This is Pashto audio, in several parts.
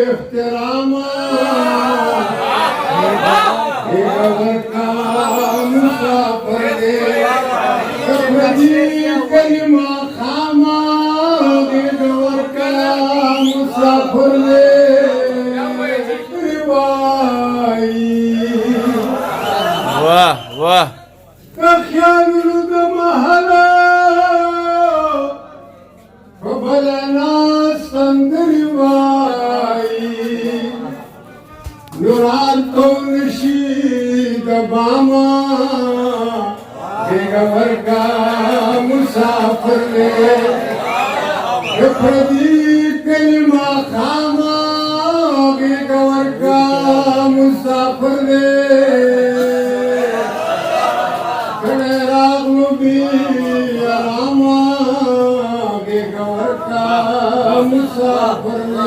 احتراما غيږه ورکړه مسافر دی پردې کلي ماښامه غيږه ورکړه مسافر دی واه واه خیالونو د محله په بله ناست سندرې وایي نوران کو نشي د بامه غيږه ورکړه مسافر دی د پردې کلي ماښامه غيږه ورکړه مسافر دی مسافر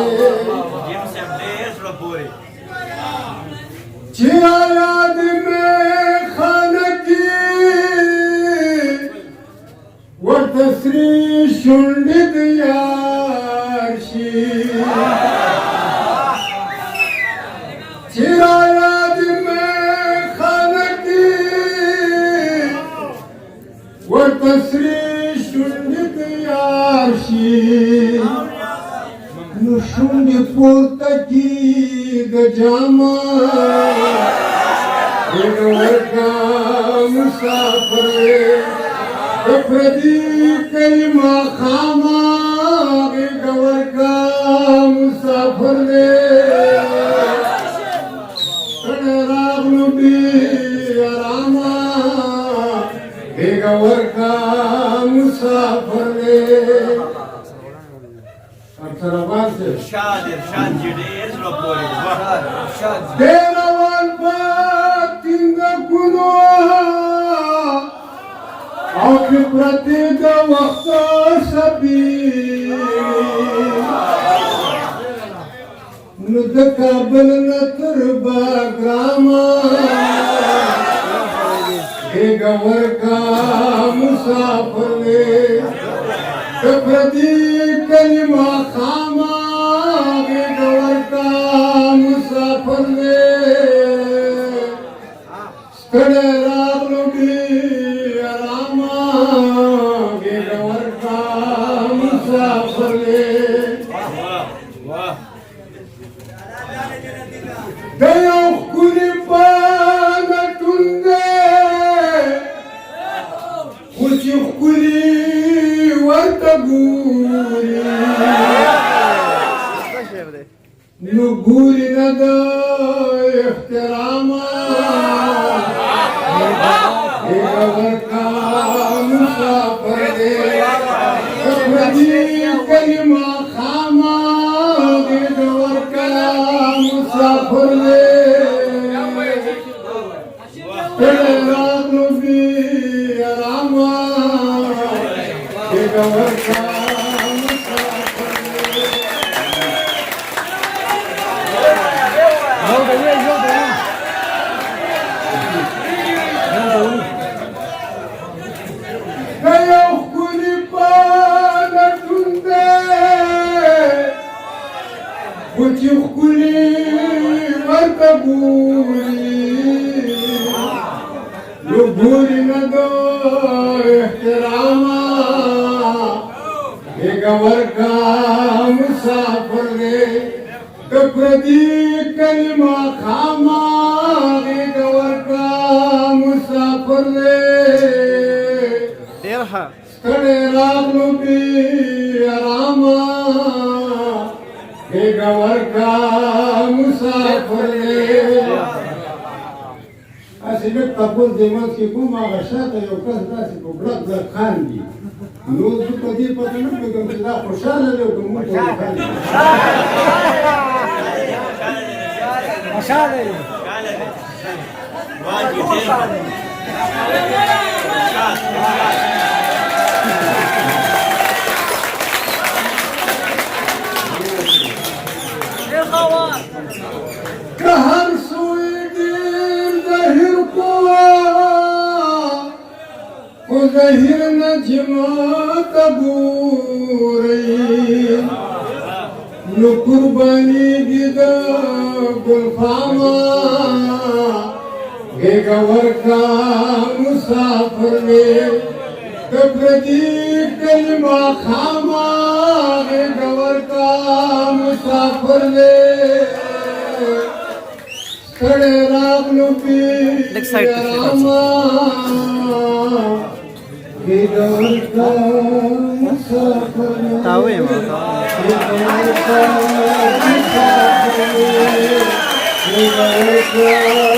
چرا یاد میں خانہ کی ورته سرې شونډې د یار شي چرا یاد میں خانہ کی ورته سرې شونډې د یار شي نو شونډې پورته کي د جامه غيږه ورکړه مسافر دی د پردې کلي ماښامه غيږه ورکړه مسافر دی کله راغلو بې ارامه غيږه ورکړه مسافر دی افسر آباد سے ارشاد ارشاد جی ډېر زړه پورې دی روان په ټینګکونو او کې پرتې د وخت سپینې نو د کابل نه تر باګرامه غيږه ورکړه مسافر دی د پردې کلي ماښامه غيږه ورکړه مسافر دی ستړی راغلو بې ارامه غيږه ورکړه مسافر دی د یو ښکلي پالټون دی خو چې ښکلي ورته ګوري نو ګوري نه د احترامه غيږه ورکړه مسافر دی د پردې کلي ماښامه غيږه ورکړه مسافر دی ستړی راغلو بې ارامه غيږه ورکړه مسافر دی د یو ښکلي پالټون دی خو چې ښکلي ورته ګوري نو ګوري نه د احترامه غيږه ورکړه مسافر دی د پردې کلي ماښامه غيږه ورکړه مسافر دی ستړی راغلو بې ارامه غيږه ورکړه مسافر دی هسې لږ تپوس دی منځ کې کوم هغه شاته یو کس داسې په بړک بړک خاندي نو زه په دې پته نه پوهېږم چې دا خوشحاله دی او که موږ ته خاندي خوشحاله دی که هر سوی ډېر زهیر کو خو زهیر نه چې ما ته ګورئ نو قربانیږي د ګلخامه غېږه ورکړه مسافر دی د پردي کلي ماښامه غېږه ورکړه مسافر دی ستړی راغلو پیرامه غېږه ورکړه مسافر دی غېږه ورکړه